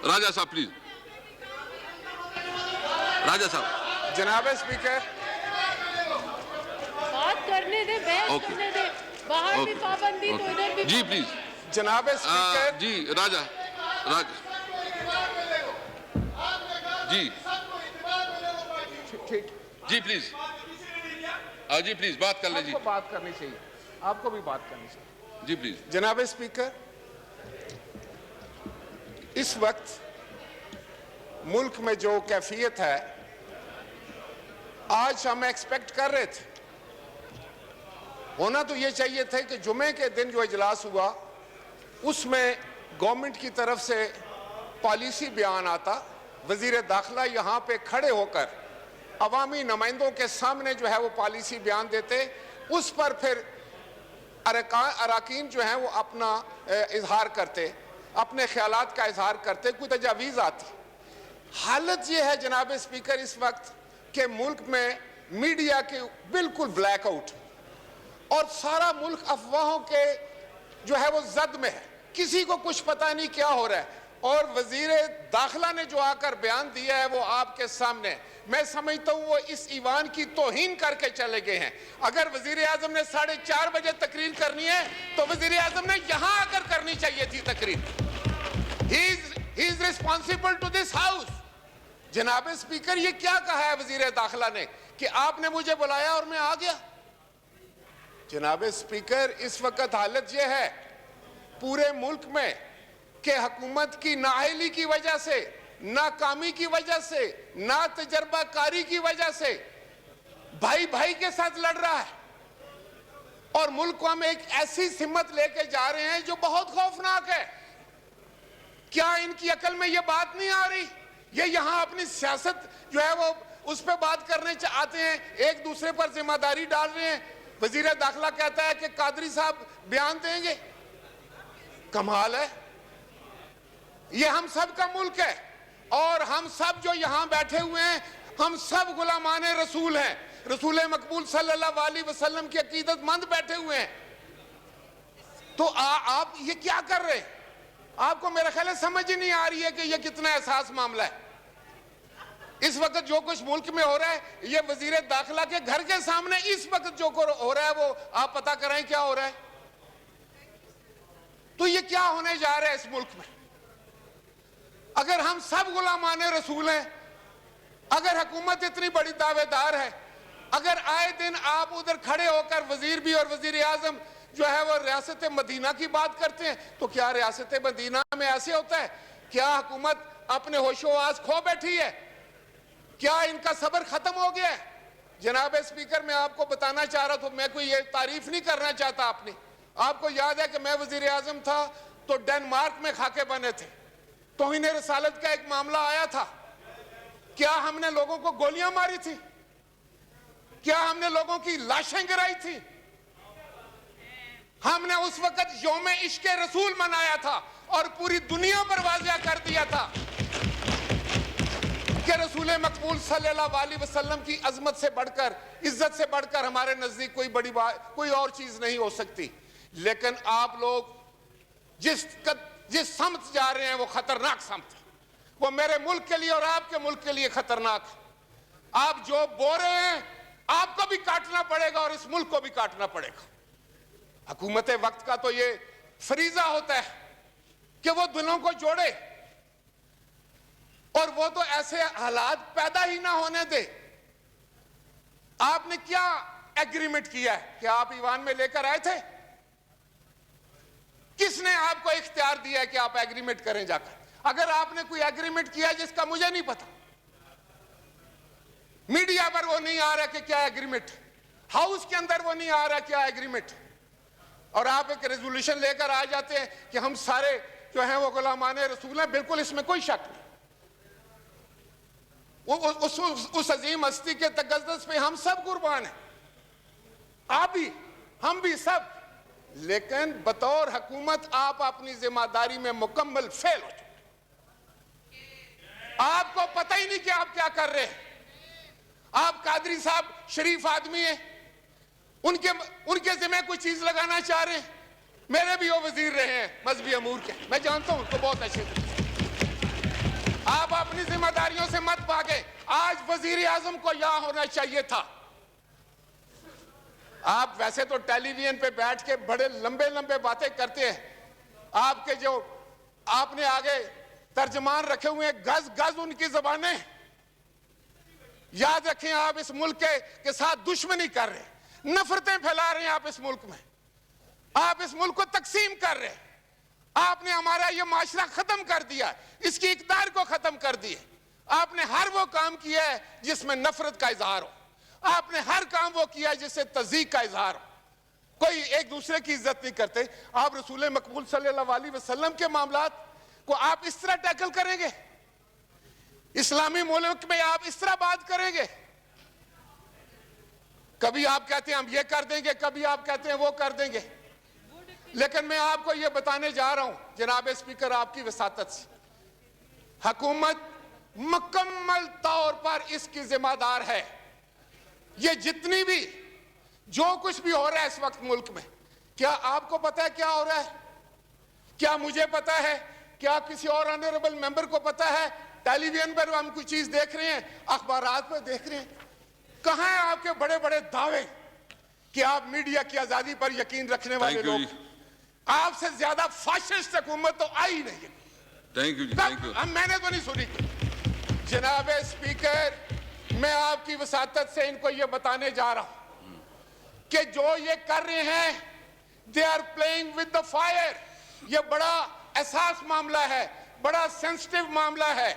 راجہ صاحب پلیز. راجہ صاحب جناب اسپیکر بات کرنے دے، بحث کرنے دے، باہر بھی پابندی تو ادھر بھی جی پلیز. جناب اسپیکر جی راجہ جی ٹھیک جی پلیز. جی پلیز بات کر لیں. آپ جی کو بات کرنی چاہیے، آپ کو بھی بات کرنی چاہیے. جی پلیز. جناب اسپیکر اس وقت ملک میں جو کیفیت ہے آج ہم ایکسپیکٹ کر رہے تھے، ہونا تو یہ چاہیے تھے کہ جمعے کے دن جو اجلاس ہوا اس میں گورنمنٹ کی طرف سے پالیسی بیان آتا، وزیر داخلہ یہاں پہ کھڑے ہو کر عوامی نمائندوں کے سامنے جو ہے وہ پالیسی بیان دیتے، اس پر پھر اراکین جو ہیں وہ اپنا اظہار کرتے، اپنے خیالات کا اظہار کرتے، کوئی تجاویز آتی. حالت یہ ہے جناب اسپیکر اس وقت کہ ملک میں میڈیا کی بالکل بلیک آؤٹ اور سارا ملک افواہوں کے جو ہے وہ زد میں ہے، کسی کو کچھ پتہ نہیں کیا ہو رہا ہے. اور وزیر داخلہ نے جو آ کر بیان دیا ہے وہ آپ کے سامنے، میں سمجھتا ہوں وہ اس ایوان کی توہین کر کے چلے گئے ہیں. اگر وزیر اعظم نے 4:30 بجے تقریر کرنی ہے تو وزیر اعظم نے یہاں آ کر کرنی چاہیے تھی تقریر. He is responsible to this house. جناب اسپیکر یہ کیا کہا ہے وزیر داخلہ نے کہ آپ نے مجھے بلایا اور میں آ گیا؟ جناب اسپیکر اس وقت حالت یہ ہے پورے ملک میں کہ حکومت کی نااہلی کی وجہ سے، ناکامی کی وجہ سے، نا تجربہ کاری کی وجہ سے بھائی بھائی کے ساتھ لڑ رہا ہے اور ملک کو ہم ایک ایسی سمت لے کے جا رہے ہیں جو بہت خوفناک ہے. کیا ان کی عقل میں یہ بات نہیں آ رہی؟ یہ یہاں اپنی سیاست جو ہے وہ اس پہ بات کرنے چاہتے ہیں، ایک دوسرے پر ذمہ داری ڈال رہے ہیں. وزیر داخلہ کہتا ہے کہ قادری صاحب بیان دیں گے. کمال ہے. یہ ہم سب کا ملک ہے اور ہم سب جو یہاں بیٹھے ہوئے ہیں ہم سب غلامان رسول ہیں، رسول مقبول صلی اللہ علیہ وسلم کی عقیدت مند بیٹھے ہوئے ہیں. تو آپ یہ کیا کر رہے ہیں؟ آپ کو میرا خیال ہے سمجھ ہی نہیں آ رہی ہے کہ یہ کتنا احساس معاملہ ہے. اس وقت جو کچھ ملک میں ہو رہا ہے یہ وزیر داخلہ کے گھر کے سامنے اس وقت جو ہو رہا ہے وہ آپ پتہ کرائیں کیا ہو رہا ہے. تو یہ کیا ہونے جا رہا ہے اس ملک میں؟ اگر ہم سب غلامان رسول ہیں، اگر حکومت اتنی بڑی دعوے دار ہے، اگر آئے دن آپ ادھر کھڑے ہو کر وزیر بھی اور وزیر اعظم جو ہے وہ ریاست مدینہ کی بات کرتے ہیں، تو کیا ریاست مدینہ میں ایسے ہوتا ہے؟ کیا حکومت اپنے ہوش و حواس کھو بیٹھی ہے؟ کیا ان کا صبر ختم ہو گیا ہے؟ جناب اسپیکر میں آپ کو بتانا چاہ رہا تھا، میں کوئی یہ تعریف نہیں کرنا چاہتا اپنی. آپ کو یاد ہے کہ میں وزیر اعظم تھا تو ڈنمارک میں خاکے بنے تھے، توہین رسالت کا ایک معاملہ آیا تھا. کیا ہم نے لوگوں کو گولیاں ماری تھی؟ کیا ہم نے لوگوں کی لاشیں گرائی تھی؟ ہم نے اس وقت یوم عشق رسول منایا تھا اور پوری دنیا پر واضح کر دیا تھا کہ رسول مقبول صلی اللہ علیہ وسلم کی عظمت سے بڑھ کر، عزت سے بڑھ کر ہمارے نزدیک کوئی بڑی بات، کوئی اور چیز نہیں ہو سکتی. لیکن آپ لوگ جس سمت جا رہے ہیں وہ خطرناک سمت ہے. وہ میرے ملک کے لیے اور آپ کے ملک کے لیے خطرناک ہے. آپ جو بو رہے ہیں آپ کو بھی کاٹنا پڑے گا اور اس ملک کو بھی کاٹنا پڑے گا. حکومت وقت کا تو یہ فریضہ ہوتا ہے کہ وہ دلوں کو جوڑے اور وہ تو ایسے حالات پیدا ہی نہ ہونے دے. آپ نے کیا ایگریمنٹ کیا ہے کہ آپ ایوان میں لے کر آئے تھے؟ کس نے آپ کو اختیار دیا ہے کہ آپ ایگریمنٹ کریں جا کر؟ اگر آپ نے کوئی ایگریمنٹ کیا ہے جس کا مجھے نہیں پتا، میڈیا پر وہ نہیں آ رہا کہ کیا ایگریمنٹ، ہاؤس کے اندر وہ نہیں آ رہا کیا ایگریمنٹ، اور آپ ایک ریزولوشن لے کر آ جاتے ہیں کہ ہم سارے جو ہیں وہ غلامان رسول ہیں. بالکل اس میں کوئی شک نہیں. اس عظیم ہستی کے تقدس پہ ہم سب قربان ہیں، آپ بھی، ہم بھی سب. لیکن بطور حکومت آپ اپنی ذمہ داری میں مکمل فیل ہو چکے. آپ کو پتہ ہی نہیں کہ آپ کیا کر رہے ہیں. آپ قادری صاحب شریف آدمی ہیں، ان کے ذمہ کوئی چیز لگانا چاہ رہے ہیں. میرے بھی وہ وزیر رہے ہیں مذہبی امور کے، میں جانتا ہوں ان کو بہت اچھے سے. اپنی ذمہ داریوں سے مت بھاگیں. آج وزیر اعظم کو یہاں ہونا چاہیے تھا. آپ ویسے تو ٹیلی ویژن پہ بیٹھ کے بڑے لمبے لمبے باتیں کرتے ہیں. آپ کے جو آپ نے آگے ترجمان رکھے ہوئے ہیں, گز گز ان کی زبانیں. یاد رکھیں آپ اس ملک کے ساتھ دشمنی کر رہے ہیں, نفرتیں پھیلا رہے ہیں آپ اس ملک میں, آپ اس ملک کو تقسیم کر رہے ہیں. آپ نے ہمارا یہ معاشرہ ختم کر دیا, اس کی اقدار کو ختم کر دیا. آپ نے ہر وہ کام کیا ہے جس میں نفرت کا اظہار ہو, آپ نے ہر کام وہ کیا ہے جس سے تضییق کا اظہار ہو. کوئی ایک دوسرے کی عزت نہیں کرتے. آپ رسول مقبول صلی اللہ علیہ وسلم کے معاملات کو آپ اس طرح ٹیکل کریں گے؟ اسلامی ملک میں آپ اس طرح بات کریں گے؟ کبھی آپ کہتے ہیں ہم یہ کر دیں گے, کبھی آپ کہتے ہیں وہ کر دیں گے. لیکن میں آپ کو یہ بتانے جا رہا ہوں جناب اسپیکر, آپ کی وساطت سے, حکومت مکمل طور پر اس کی ذمہ دار ہے. یہ جتنی بھی جو کچھ بھی ہو رہا ہے اس وقت ملک میں, کیا آپ کو پتا ہے کیا ہو رہا ہے؟ کیا مجھے پتا ہے؟ کیا کسی اور آنریبل ممبر کو پتا ہے؟ ٹیلی ویژن پر ہم کوئی چیز دیکھ رہے ہیں, اخبارات پر دیکھ رہے ہیں. کہاں ہیں آپ کے بڑے بڑے دعوے کہ آپ میڈیا کی آزادی پر یقین رکھنے والے لوگ؟ آپ سے زیادہ فاشسٹ حکومت تو آئی نہیں. میں نے تو نہیں سنی. جناب اسپیکر, میں آپ کی وساطت سے ان کو یہ بتانے جا رہا ہوں کہ جو یہ کر رہے ہیں, they are playing with the fire. یہ بڑا احساس معاملہ ہے, بڑا سینسٹیو معاملہ ہے,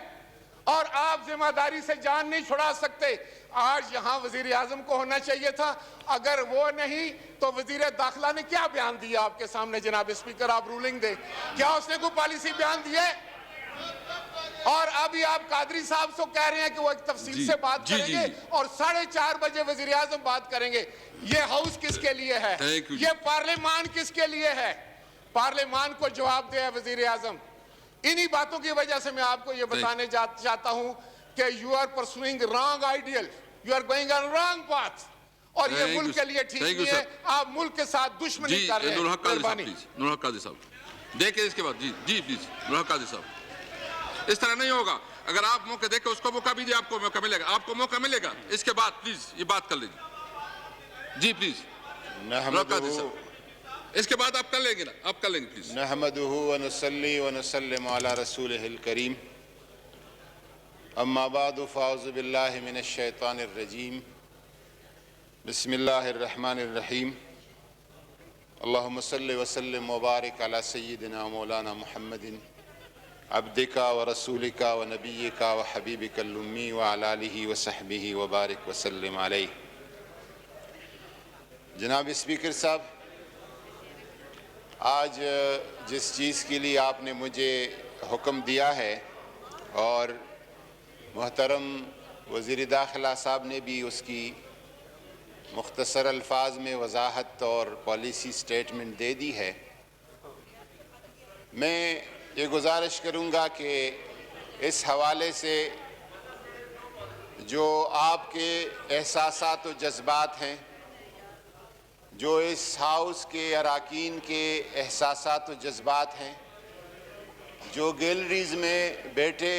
اور آپ ذمہ داری سے جان نہیں چھڑا سکتے. آج یہاں وزیر اعظم کو ہونا چاہیے تھا, اگر وہ نہیں تو وزیر داخلہ نے کیا بیان دیا آپ کے سامنے؟ جناب اسپیکر, آپ رولنگ دیں, کیا اس نے کوئی پالیسی بیان دی ہے؟ اور ابھی آپ قادری صاحب سے کہہ رہے ہیں کہ وہ ایک تفصیل سے بات کریں گے, اور 4:30 بجے وزیر اعظم بات کریں گے. یہ ہاؤس کس کے لیے ہے؟ یہ پارلیمان کس کے لیے ہے؟ پارلیمان کو جواب دے وزیر اعظم. انہی باتوں کی وجہ سے میں آپ کو یہ بتانے چاہتا ہوں کہ you are pursuing wrong ideal, you are going on wrong path, اور یہ ملک کے لیے ٹھیک نہیں ہے. آپ ملک کے ساتھ دشمنی کر رہے ہیں. نور حق قاضی صاحب دیکھیں اس کے بعد. جی پلیز نور حق قاضی صاحب, اس طرح نہیں ہوگا. اگر آپ موقع دیکھیں, اس کو موقع بھی دیں, آپ کو موقع ملے گا, آپ کو موقع ملے گا. اس کے بعد پلیز یہ بات کر لیجیے. جی پلیز نور حق قاضی صاحب, اس کے بعد آپ کر لیں گے نا, آپ کر لیں گے پلیز. نحمده ونصلي ونسلم على رسوله الكريم. اما بعد فاعوذ بالله من الشیطان الرجیم. بسم اللہ الرحمن الرحیم. اللهم صل وسلم وبارك على سيدنا مولانا محمد عبدك ورسولك ونبيك وحبيبك الأمي وعلى آله وصحبه وبارك وسلم عليه. جناب اسپیکر صاحب, آج جس چیز کے لیے آپ نے مجھے حکم دیا ہے, اور محترم وزیر داخلہ صاحب نے بھی اس کی مختصر الفاظ میں وضاحت اور پالیسی سٹیٹمنٹ دے دی ہے, میں یہ گزارش کروں گا کہ اس حوالے سے جو آپ کے احساسات و جذبات ہیں, جو اس ہاؤس کے اراکین کے احساسات و جذبات ہیں, جو گیلریز میں بیٹھے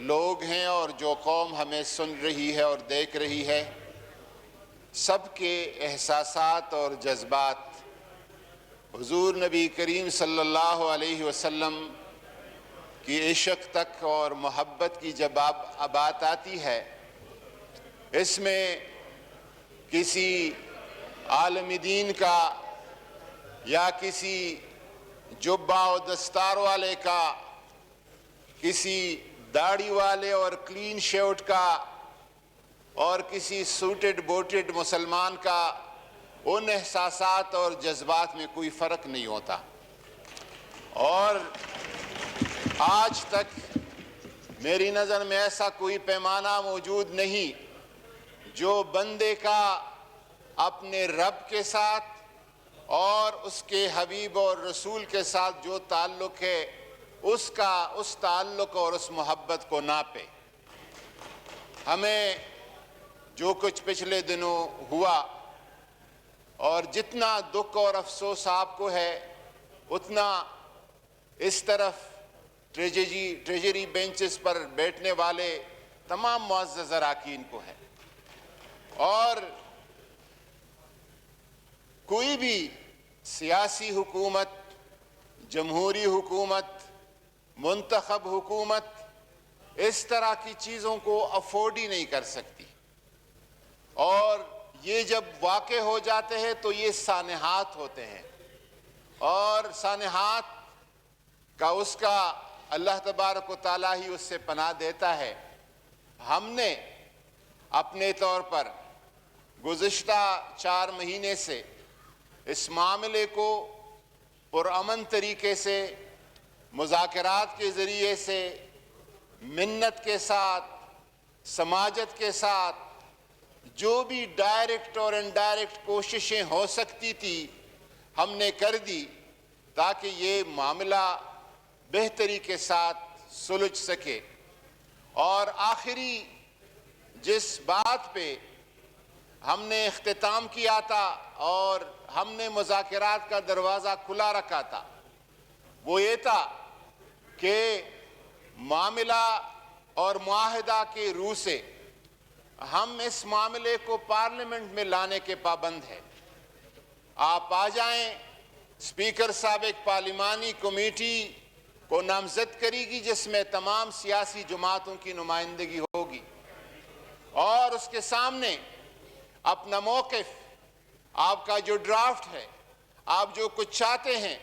لوگ ہیں اور جو قوم ہمیں سن رہی ہے اور دیکھ رہی ہے, سب کے احساسات اور جذبات حضور نبی کریم صلی اللہ علیہ وسلم کی عشق تک اور محبت کی جب بات آتی ہے, اس میں کسی عالم دین کا یا کسی جبہ و دستار والے کا, کسی داڑھی والے اور کلین شیوٹ کا, اور کسی سوٹڈ بوٹڈ مسلمان کا ان احساسات اور جذبات میں کوئی فرق نہیں ہوتا. اور آج تک میری نظر میں ایسا کوئی پیمانہ موجود نہیں جو بندے کا اپنے رب کے ساتھ اور اس کے حبیب اور رسول کے ساتھ جو تعلق ہے, اس تعلق اور اس محبت کو ناپے. ہمیں جو کچھ پچھلے دنوں ہوا, اور جتنا دکھ اور افسوس آپ کو ہے, اتنا اس طرف ٹریجری بینچز پر بیٹھنے والے تمام معزز اراکین کو ہے. اور کوئی بھی سیاسی حکومت، جمہوری حکومت، منتخب حکومت اس طرح کی چیزوں کو افورڈ ہی نہیں کر سکتی. اور یہ جب واقع ہو جاتے ہیں تو یہ سانحات ہوتے ہیں، اور سانحات کا اس کا اللہ تبارک و تعالیٰ ہی اس سے پناہ دیتا ہے. ہم نے اپنے طور پر گزشتہ 4 مہینے سے اس معاملے کو پرامن طریقے سے، مذاکرات کے ذریعے سے، منت کے ساتھ، سماجت کے ساتھ، جو بھی ڈائریکٹ اور انڈائریکٹ کوششیں ہو سکتی تھی ہم نے کر دی تاکہ یہ معاملہ بہتری کے ساتھ سلجھ سکے. اور آخری جس بات پہ ہم نے اختتام کیا تھا اور ہم نے مذاکرات کا دروازہ کھلا رکھا تھا وہ یہ تھا کہ معاملہ اور معاہدہ کے روح سے ہم اس معاملے کو پارلیمنٹ میں لانے کے پابند ہیں. آپ آ جائیں. اسپیکر صاحب ایک پارلیمانی کمیٹی کو نامزد کرے گی جس میں تمام سیاسی جماعتوں کی نمائندگی ہوگی، اور اس کے سامنے اپنا موقف، آپ کا جو ڈرافٹ ہے، آپ جو کچھ چاہتے ہیں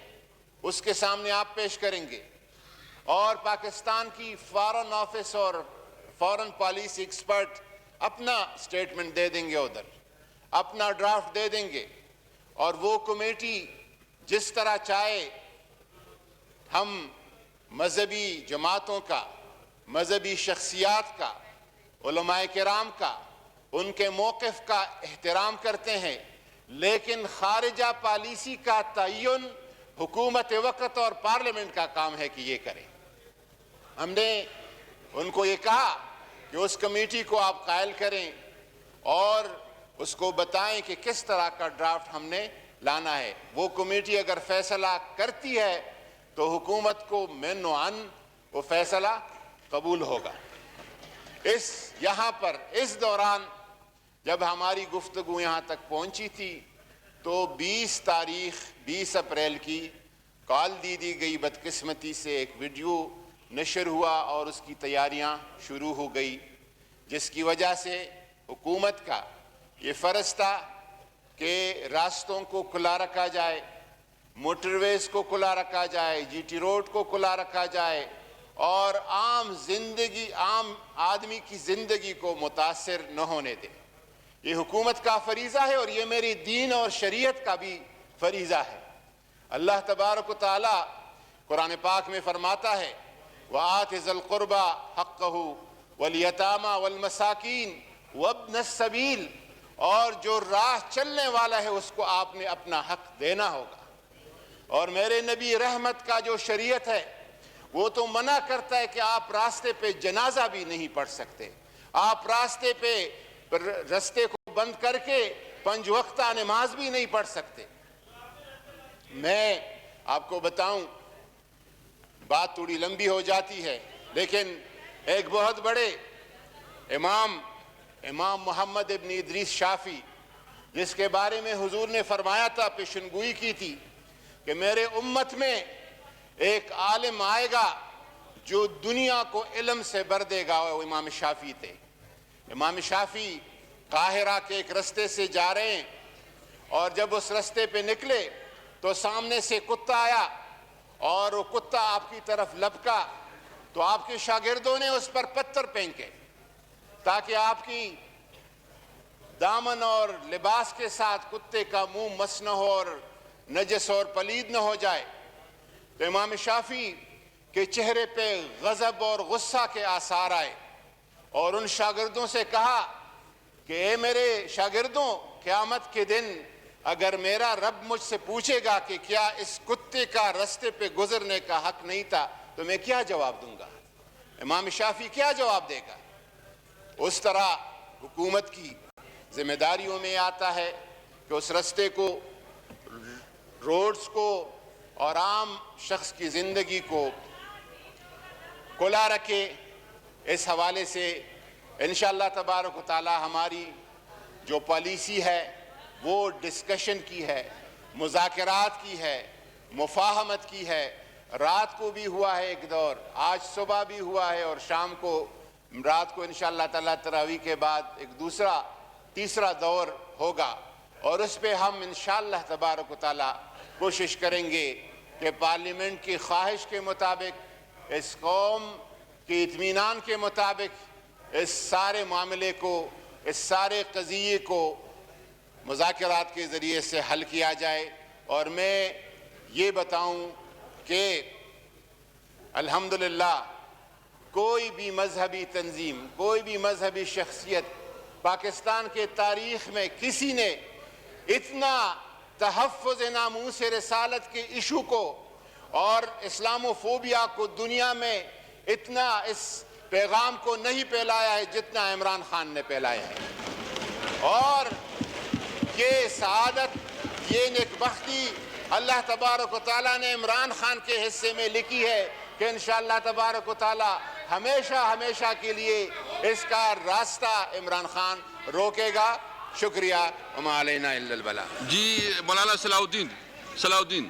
اس کے سامنے آپ پیش کریں گے. اور پاکستان کی فارن آفس اور فارن پالیسی ایکسپرٹ اپنا سٹیٹمنٹ دے دیں گے، ادھر اپنا ڈرافٹ دے دیں گے. اور وہ کمیٹی جس طرح چاہے ہم مذہبی جماعتوں کا، مذہبی شخصیات کا، علماء کرام کا، ان کے موقف کا احترام کرتے ہیں، لیکن خارجہ پالیسی کا تعین حکومت وقت اور پارلیمنٹ کا کام ہے کہ یہ کریں. ہم نے ان کو یہ کہا کہ اس کمیٹی کو آپ قائل کریں اور اس کو بتائیں کہ کس طرح کا ڈرافٹ ہم نے لانا ہے. وہ کمیٹی اگر فیصلہ کرتی ہے تو حکومت کو من و عن وہ فیصلہ قبول ہوگا. یہاں پر اس دوران جب ہماری گفتگو یہاں تک پہنچی تھی تو 20 اپریل کی کال دی گئی. بدقسمتی سے ایک ویڈیو نشر ہوا اور اس کی تیاریاں شروع ہو گئی، جس کی وجہ سے حکومت کا یہ فرض تھا کہ راستوں کو کھلا رکھا جائے، موٹر ویز کو کھلا رکھا جائے، جی ٹی روڈ کو کھلا رکھا جائے، اور عام آدمی کی زندگی کو متاثر نہ ہونے دے. یہ حکومت کا فریضہ ہے اور یہ میری دین اور شریعت کا بھی فریضہ ہے. اللہ تبارک و تعالی قرآن پاک میں فرماتا ہے وَآتِ ذَا الْقُرْبَى حَقَّهُ وَالْيَتَامَى وَالْمَسَاكِينَ وَابْنَ السَّبِيلِ، اور جو راہ چلنے والا ہے اس کو آپ نے اپنا حق دینا ہوگا. اور میرے نبی رحمت کا جو شریعت ہے وہ تو منع کرتا ہے کہ آپ راستے پہ جنازہ بھی نہیں پڑھ سکتے، آپ راستے کو بند کر کے 5 وقتہ نماز بھی نہیں پڑھ سکتے. میں آپ کو بتاؤں، بات تھوڑی لمبی ہو جاتی ہے، لیکن ایک بہت بڑے امام محمد ابن ادریس شافعی، جس کے بارے میں حضور نے فرمایا تھا، پیشنگوئی کی تھی کہ میرے امت میں ایک عالم آئے گا جو دنیا کو علم سے بھر دے گا، وہ امام شافعی تھے. امام شافعی قاہرہ کے ایک رستے سے جا رہے ہیں، اور جب اس رستے پہ نکلے تو سامنے سے کتا آیا اور وہ کتا آپ کی طرف لپکا تو آپ کے شاگردوں نے اس پر پتھر پھینکے تاکہ آپ کی دامن اور لباس کے ساتھ کتے کا منہ مس نہ ہو اور نجس اور پلید نہ ہو جائے. تو امام شافعی کے چہرے پہ غضب اور غصہ کے آثار آئے اور ان شاگردوں سے کہا کہ اے میرے شاگردوں، قیامت کے دن اگر میرا رب مجھ سے پوچھے گا کہ کیا اس کتے کا رستے پہ گزرنے کا حق نہیں تھا تو میں کیا جواب دوں گا؟ امام شافعی کیا جواب دے گا؟ اس طرح حکومت کی ذمہ داریوں میں آتا ہے کہ اس رستے کو، روڈز کو اور عام شخص کی زندگی کو کھلا رکھے. اس حوالے سے انشاءاللہ تبارک و تعالی ہماری جو پالیسی ہے وہ ڈسکشن کی ہے, مذاکرات کی ہے, مفاہمت کی ہے. رات کو بھی ہوا ہے ایک دور, آج صبح بھی ہوا ہے, اور شام کو رات کو انشاءاللہ تعالی تراویح کے بعد ایک دوسرا تیسرا دور ہوگا, اور اس پہ ہم انشاءاللہ تبارک و تعالی کوشش کریں گے کہ پارلیمنٹ کی خواہش کے مطابق, اس قوم کے اطمینان کے مطابق اس سارے معاملے کو, اس سارے قضیے کو مذاکرات کے ذریعے سے حل کیا جائے. اور میں یہ بتاؤں کہ الحمدللہ کوئی بھی مذہبی تنظیم, کوئی بھی مذہبی شخصیت پاکستان کے تاریخ میں کسی نے اتنا تحفظ ناموس رسالت کے ایشو کو اور اسلاموفوبیا کو دنیا میں اتنا اس پیغام کو نہیں پھیلایا ہے جتنا عمران خان نے پھیلایا ہے. اور یہ سعادت, یہ نیکبختی اللہ تبارک و تعالیٰ نے عمران خان کے حصے میں لکھی ہے کہ انشاءاللہ تبارک و تعالیٰ ہمیشہ ہمیشہ کے لیے اس کا راستہ عمران خان روکے گا. شکریہ. وما علینا الا البلاغ. جی مولانا صلاح الدین